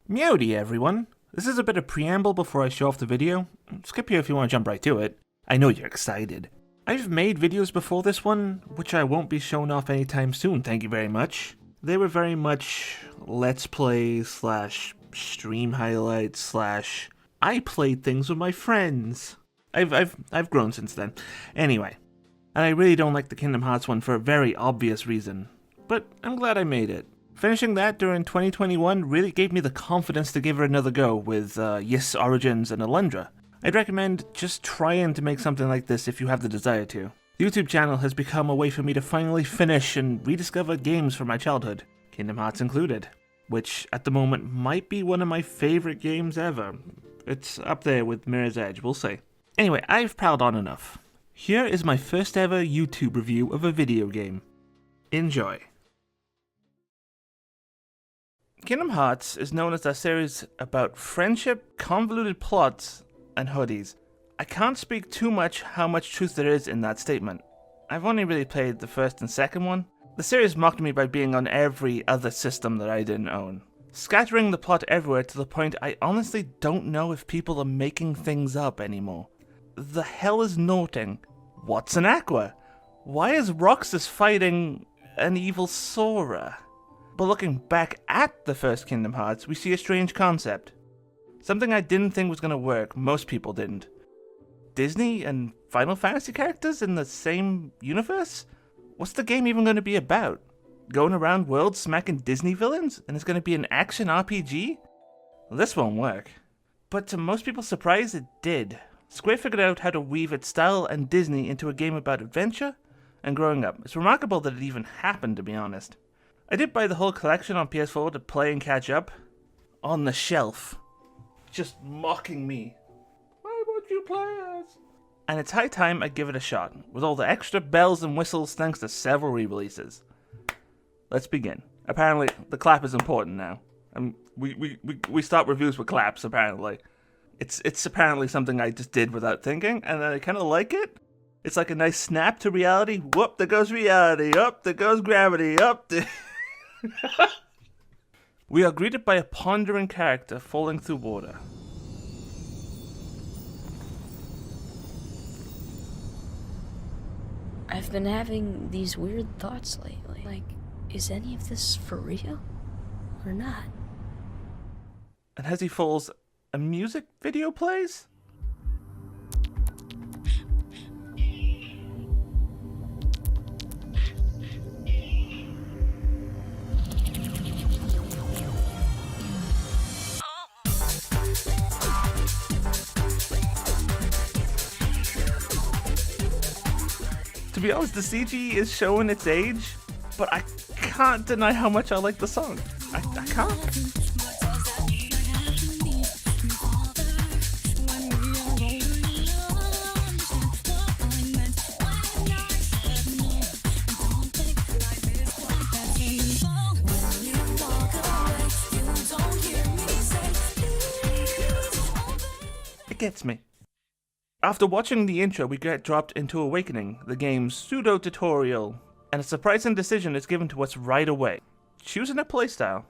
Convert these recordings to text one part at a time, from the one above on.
Meowdy everyone! This is a bit of preamble before I show off the video. Skip here if you want to jump right to it. I know you're excited. I've made videos before this one, which I won't be showing off anytime soon, thank you very much. They were very much let's play slash stream highlights slash I played things with my friends. I've grown since then. Anyway, and I really don't like the Kingdomhearts one for a very obvious reason, but I'm glad I made it. Finishing that during 2021 really gave me the confidence to give it another go with Yes Origins and Alundra. I'd recommend just trying to make something like this if you have the desire to. The YouTube channel has become a way for me to finally finish and rediscover games from my childhood, Kingdom Hearts included, which at the moment might be one of my favourite games ever. It's up there with Mirror's Edge, we'll see. Anyway, I've prowled on enough. Here is my first ever YouTube review of a video game. Enjoy. Kingdom Hearts is known as a series about friendship, convoluted plots, and hoodies. I can't speak too much how much truth there is in that statement. I've only really played the first and second one. The series mocked me by being on every other system that I didn't own, scattering the plot everywhere to the point I honestly don't know if people are making things up anymore. The hell is Norting? What's an Aqua? Why is Roxas fighting an evil Sora? But looking back at the first Kingdom Hearts, we see a strange concept. Something I didn't think was going to work, most people didn't. Disney and Final Fantasy characters in the same universe? What's the game even going to be about? Going around worlds smacking Disney villains? And it's going to be an action RPG? Well, this won't work. But to most people's surprise, it did. Square figured out how to weave its style and Disney into a game about adventure and growing up. It's remarkable that it even happened, to be honest. I did buy the whole collection on PS4 to play and catch up. On the shelf. Just mocking me. Why won't you play us? And it's high time I give it a shot, with all the extra bells and whistles thanks to several re-releases. Let's begin. Apparently, the clap is important now. We start reviews with claps, apparently. It's apparently something I just did without thinking, and I kind of like it. It's like a nice snap to reality. Whoop, there goes reality. Up, there goes gravity. Up, We are greeted by a pondering character falling through water. I've been having these weird thoughts lately. Like, is any of this for real? Or not? And as he falls, a music video plays? To be honest, the CG is showing its age, but I can't deny how much I like the song. I can't. It gets me. After watching the intro, we get dropped into Awakening, the game's pseudo-tutorial, and a surprising decision is given to us right away, choosing a playstyle.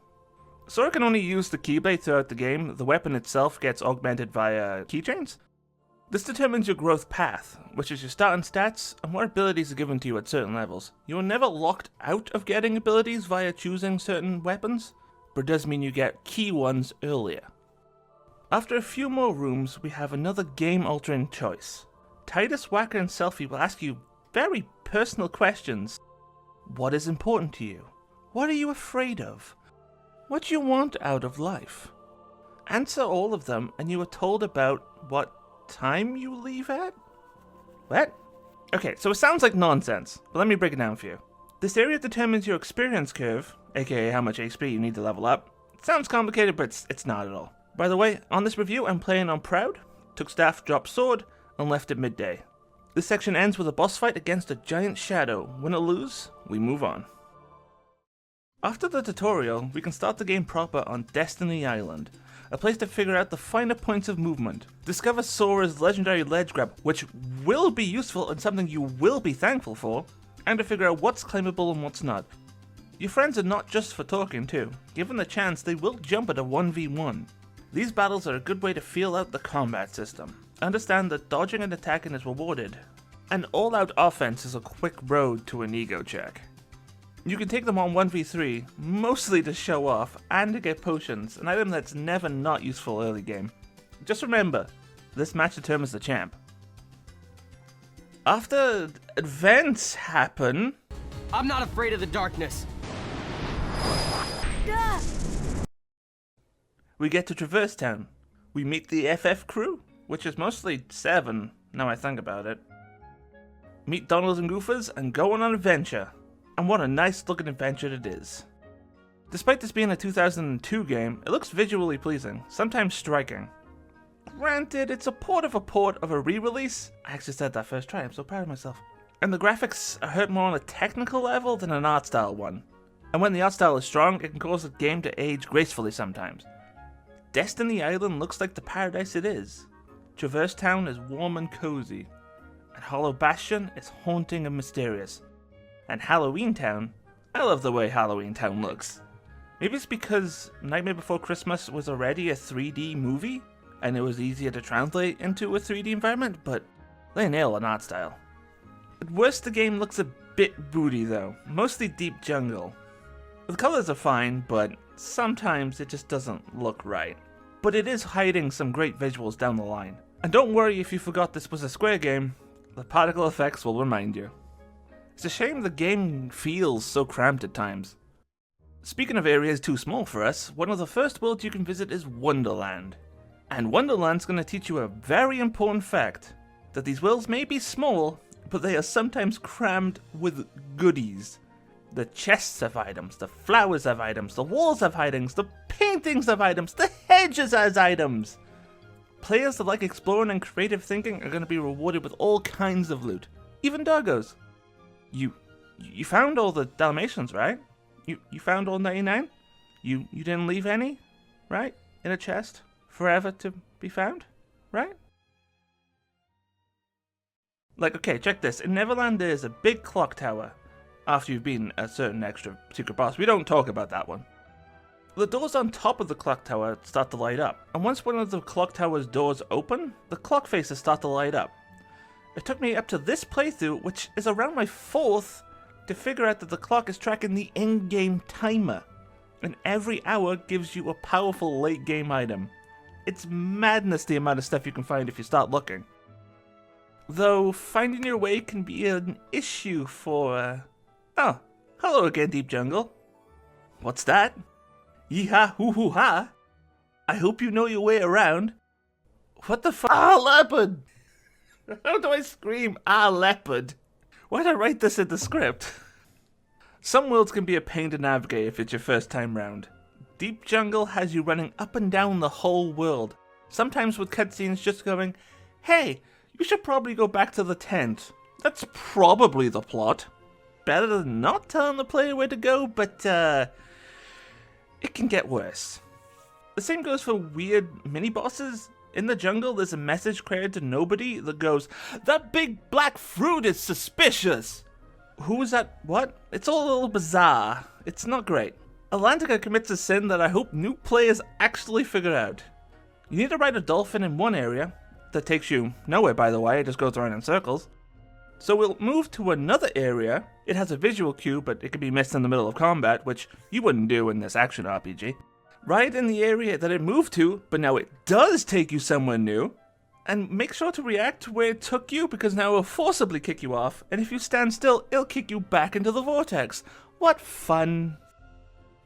Sora can only use the Keyblade throughout the game. The weapon itself gets augmented via keychains. This determines your growth path, which is your starting stats and what abilities are given to you at certain levels. You are never locked out of getting abilities via choosing certain weapons, but it does mean you get key ones earlier. After a few more rooms, we have another game-altering choice. Titus, Wacker, and Selphie will ask you very personal questions. What is important to you? What are you afraid of? What do you want out of life? Answer all of them, and you are told about what time you leave at? What? Okay, so it sounds like nonsense, but let me break it down for you. This area determines your experience curve, aka how much HP you need to level up. It sounds complicated, but it's not at all. By the way, on this review I'm playing on Proud, took staff, dropped sword, and left at midday. This section ends with a boss fight against a giant shadow. Win or lose, we move on. After the tutorial, we can start the game proper on Destiny Island, a place to figure out the finer points of movement, discover Sora's legendary ledge grab, which will be useful and something you will be thankful for, and to figure out what's claimable and what's not. Your friends are not just for talking too. Given the chance, they will jump at a 1v1. These battles are a good way to feel out the combat system. Understand that dodging and attacking is rewarded. An all-out offense is a quick road to an ego check. You can take them on 1v3, mostly to show off and to get potions, an item that's never not useful early game. Just remember, this match determines the champ. After events happen... I'm not afraid of the darkness. We get to Traverse Town. We meet the FF crew, which is mostly 7, now I think about it. Meet Donald and Goofers and go on an adventure. And what a nice looking adventure it is. Despite this being a 2002 game, it looks visually pleasing, sometimes striking. Granted, it's a port of a re-release. I actually said that first try, I'm so proud of myself. And the graphics are hurt more on a technical level than an art style one. And when the art style is strong, it can cause a game to age gracefully sometimes. Destiny Island looks like the paradise it is. Traverse Town is warm and cozy. And Hollow Bastion is haunting and mysterious. And Halloween Town, I love the way Halloween Town looks. Maybe it's because Nightmare Before Christmas was already a 3D movie, and it was easier to translate into a 3D environment, but they nail an art style. At worst, the game looks a bit booty though, mostly deep jungle. The colors are fine, but sometimes it just doesn't look right. But it is hiding some great visuals down the line. And don't worry if you forgot this was a Square game, the particle effects will remind you. It's a shame the game feels so cramped at times. Speaking of areas too small for us, one of the first worlds you can visit is Wonderland. And Wonderland's going to teach you a very important fact, that these worlds may be small, but they are sometimes crammed with goodies. The chests have items, the flowers have items, the walls have items, the paintings have items, the hedges has items. Players that like exploring and creative thinking are going to be rewarded with all kinds of loot, even doggos. You found all the Dalmatians, right? You found all 99? You didn't leave any, right? In a chest, forever to be found, right? Like, okay, check this. In Neverland, there's a big clock tower. After you've beaten a certain extra secret boss. We don't talk about that one. The doors on top of the clock tower start to light up. And once one of the clock tower's doors open, the clock faces start to light up. It took me up to this playthrough, which is around my 4th, to figure out that the clock is tracking the in-game timer. And every hour gives you a powerful late-game item. It's madness the amount of stuff you can find if you start looking. Though, finding your way can be an issue for, Oh, hello again, Deep Jungle. What's that? Yee-ha-hoo-hoo-ha. I hope you know your way around. What the fuck? Ah, leopard! How do I scream, ah, leopard? Why did I write this in the script? Some worlds can be a pain to navigate if it's your first time round. Deep Jungle has you running up and down the whole world, sometimes with cutscenes just going, hey, you should probably go back to the tent. That's probably the plot. Better than not telling the player where to go, but it can get worse. The same goes for weird mini-bosses. In the jungle, there's a message created to nobody that goes, that big black fruit is suspicious! Who is that? What? It's all a little bizarre. It's not great. Atlantica commits a sin that I hope new players actually figure out. You need to ride a dolphin in one area, that takes you nowhere by the way, it just goes around in circles. So we'll move to another area. It has a visual cue, but it can be missed in the middle of combat, which you wouldn't do in this action RPG. Ride in the area that it moved to, but now it does take you somewhere new. And make sure to react to where it took you, because now it will forcibly kick you off, and if you stand still, it'll kick you back into the vortex. What fun!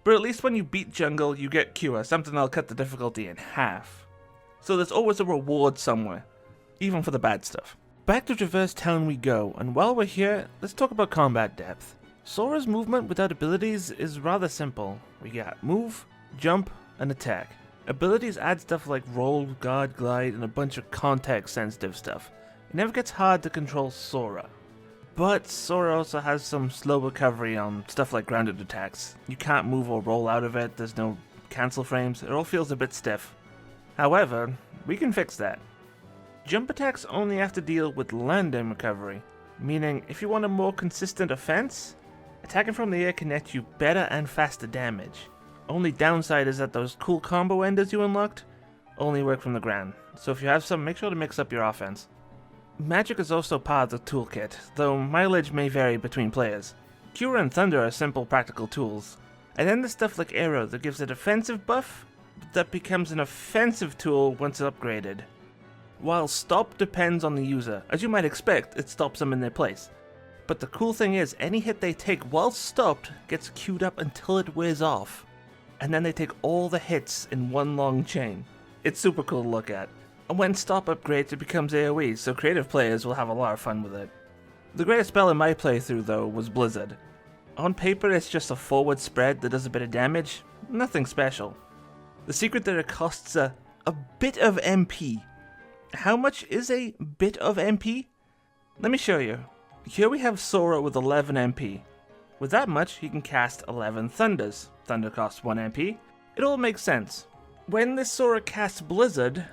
But at least when you beat Jungle, you get Cure, something that'll cut the difficulty in half. So there's always a reward somewhere, even for the bad stuff. Back to Traverse Town we go, and while we're here, let's talk about combat depth. Sora's movement without abilities is rather simple. We got move, jump, and attack. Abilities add stuff like roll, guard, glide, and a bunch of context-sensitive stuff. It never gets hard to control Sora. But Sora also has some slow recovery on stuff like grounded attacks. You can't move or roll out of it, there's no cancel frames, it all feels a bit stiff. However, we can fix that. Jump attacks only have to deal with landing recovery, meaning if you want a more consistent offense, Attacking from the air can net you better and faster damage. Only downside is that those cool combo enders you unlocked only work from the ground, so if you have some, make sure to mix up your offense. Magic is also part of the toolkit, though mileage may vary between players. Cura and Thunder are simple practical tools, and then there's stuff like Arrow that gives a defensive buff that becomes an offensive tool once it's upgraded. While Stop depends on the user, as you might expect, it stops them in their place. But the cool thing is, any hit they take while stopped gets queued up until it wears off, and then they take all the hits in one long chain. It's super cool to look at. And when Stop upgrades, it becomes AoE, so creative players will have a lot of fun with it. The greatest spell in my playthrough, though, was Blizzard. On paper, it's just a forward spread that does a bit of damage, nothing special. The secret that it costs a bit of MP. How much is a bit of MP? Let me show you. Here we have Sora with 11 MP. With that much, he can cast 11 Thunders. Thunder costs 1 MP. It all makes sense. When this Sora casts Blizzard,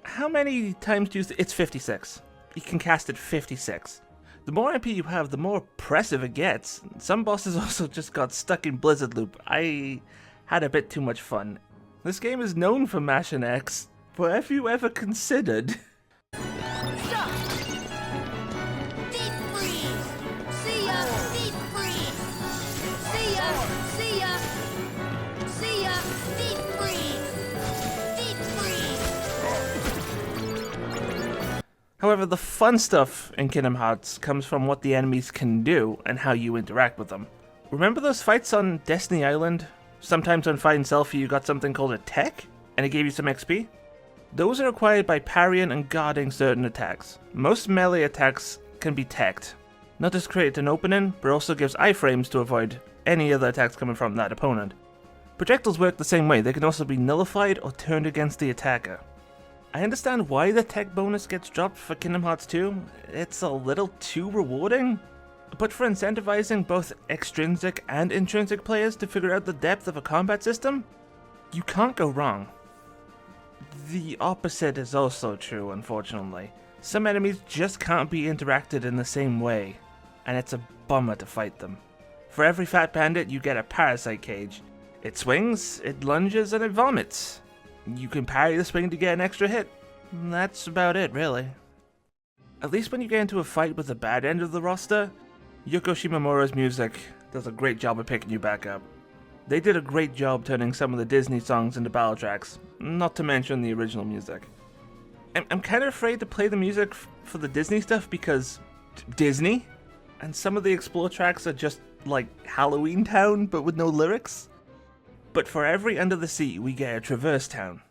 how many times do you it's 56. You can cast it 56. The more MP you have, the more oppressive it gets. Some bosses also just got stuck in Blizzard loop. I had a bit too much fun. This game is known for mashing X, but have you ever considered... Stop! Deep freeze! See ya! Deep freeze! See ya! See ya! See ya! Deep freeze! Deep freeze! However, the fun stuff in Kingdom Hearts comes from what the enemies can do and how you interact with them. Remember those fights on Destiny Island? Sometimes when fighting Selphie you got something called a tech, and it gave you some XP? Those are acquired by parrying and guarding certain attacks. Most melee attacks can be teched. Not just create an opening, but also gives iframes to avoid any other attacks coming from that opponent. Projectiles work the same way, they can also be nullified or turned against the attacker. I understand why the tech bonus gets dropped for Kingdom Hearts 2, it's a little too rewarding. But for incentivizing both extrinsic and intrinsic players to figure out the depth of a combat system, you can't go wrong. The opposite is also true, unfortunately. Some enemies just can't be interacted in the same way, and it's a bummer to fight them. For every fat bandit, you get a parasite cage. It swings, it lunges, and it vomits. You can parry the swing to get an extra hit. That's about it, really. At least when you get into a fight with the bad end of the roster, Yoko Shimomura's music does a great job of picking you back up. They did a great job turning some of the Disney songs into battle tracks, not to mention the original music. I'm kind of afraid to play the music for the Disney stuff because Disney, and some of the Explore tracks are just like Halloween Town but with no lyrics. But for every Under the Sea we get a Traverse Town.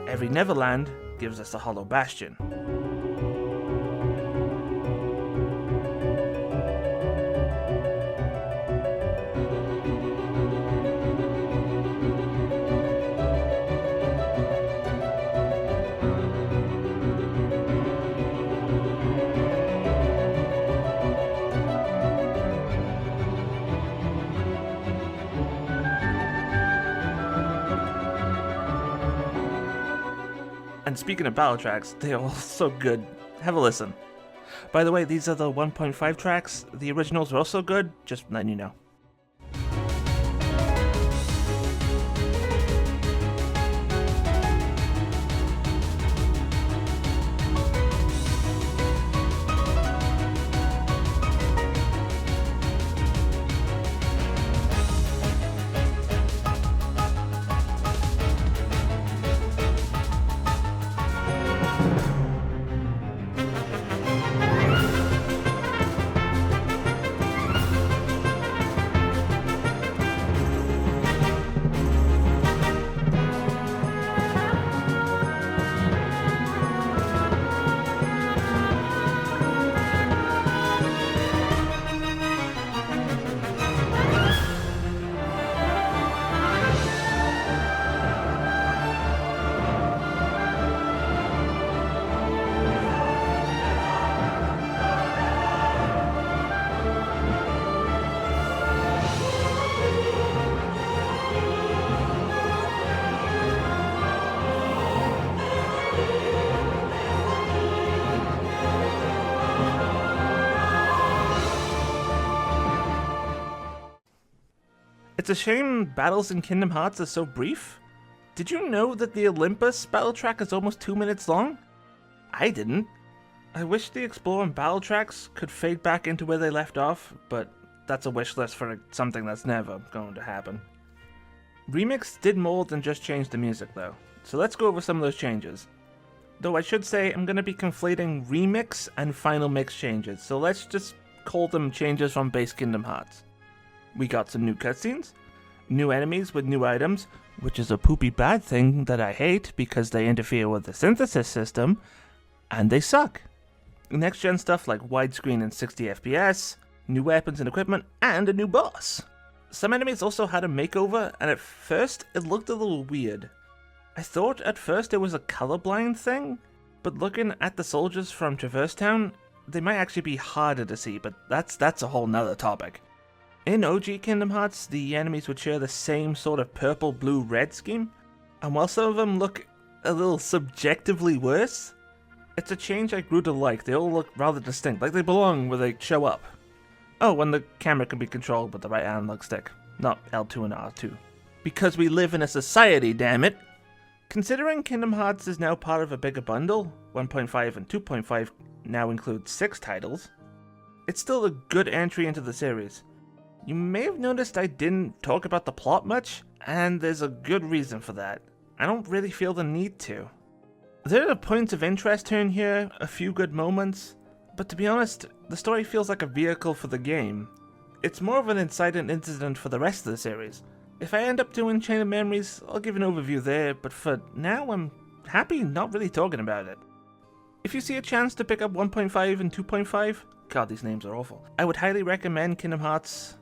Every Neverland gives us a Hollow Bastion. And speaking of battle tracks, they're all so good. Have a listen. By the way, these are the 1.5 tracks. The originals are also good, just letting you know. It's a shame battles in Kingdom Hearts are so brief. Did you know that the Olympus battle track is almost 2 minutes long? I didn't. I wish the Explore and battle tracks could fade back into where they left off, but that's a wish list for something that's never going to happen. Remix did more than just change the music though, so let's go over some of those changes. Though I should say I'm going to be conflating Remix and Final Mix changes, so let's just call them changes from base Kingdom Hearts. We got some new cutscenes, new enemies with new items, which is a poopy bad thing that I hate because they interfere with the synthesis system, and they suck. Next gen stuff like widescreen and 60 FPS, new weapons and equipment, and a new boss. Some enemies also had a makeover, and at first it looked a little weird. I thought at first it was a colorblind thing, but looking at the soldiers from Traverse Town, they might actually be harder to see, but that's a whole nother topic. In OG Kingdom Hearts, the enemies would share the same sort of purple, blue, red scheme, and while some of them look a little subjectively worse, it's a change I grew to like. They all look rather distinct, like they belong where they show up. Oh, and the camera can be controlled with the right analog stick, not L2 and R2. Because we live in a society, damn it! Considering Kingdom Hearts is now part of a bigger bundle, 1.5 and 2.5 now include 6 titles, it's still a good entry into the series. You may have noticed I didn't talk about the plot much, and there's a good reason for that. I don't really feel the need to. There are points of interest here and here, a few good moments, but to be honest, the story feels like a vehicle for the game. It's more of an inciting incident for the rest of the series. If I end up doing Chain of Memories, I'll give an overview there, but for now I'm happy not really talking about it. If you see a chance to pick up 1.5 and 2.5, God, these names are awful, I would highly recommend Kingdom Hearts.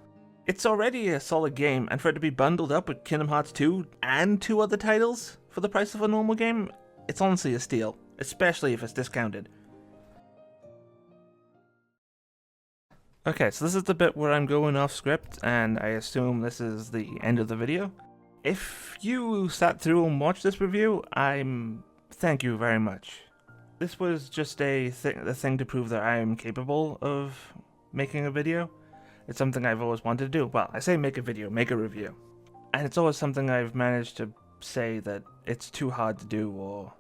It's already a solid game, and for it to be bundled up with Kingdom Hearts 2 and 2 other titles for the price of a normal game, it's honestly a steal, especially if it's discounted. Okay, so this is the bit where I'm going off script, and I assume this is the end of the video. If you sat through and watched this review, thank you very much. This was just a thing to prove that I am capable of making a video. It's something I've always wanted to do. Well, I say make a video, make a review. And it's always something I've managed to say that it's too hard to do, or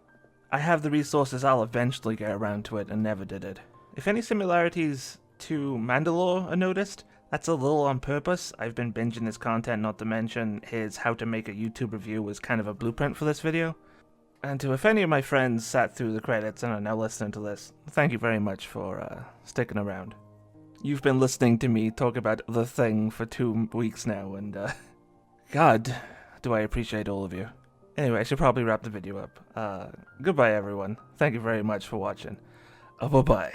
I have the resources, I'll eventually get around to it, and never did it. If any similarities to Mandalore are noticed, that's a little on purpose. I've been binging his content, not to mention his how to make a YouTube review was kind of a blueprint for this video. And to if any of my friends sat through the credits and are now listening to this, thank you very much for sticking around. You've been listening to me talk about The Thing for 2 weeks now, and God, do I appreciate all of you. Anyway, I should probably wrap the video up. Goodbye everyone. Thank you very much for watching. Bye-bye.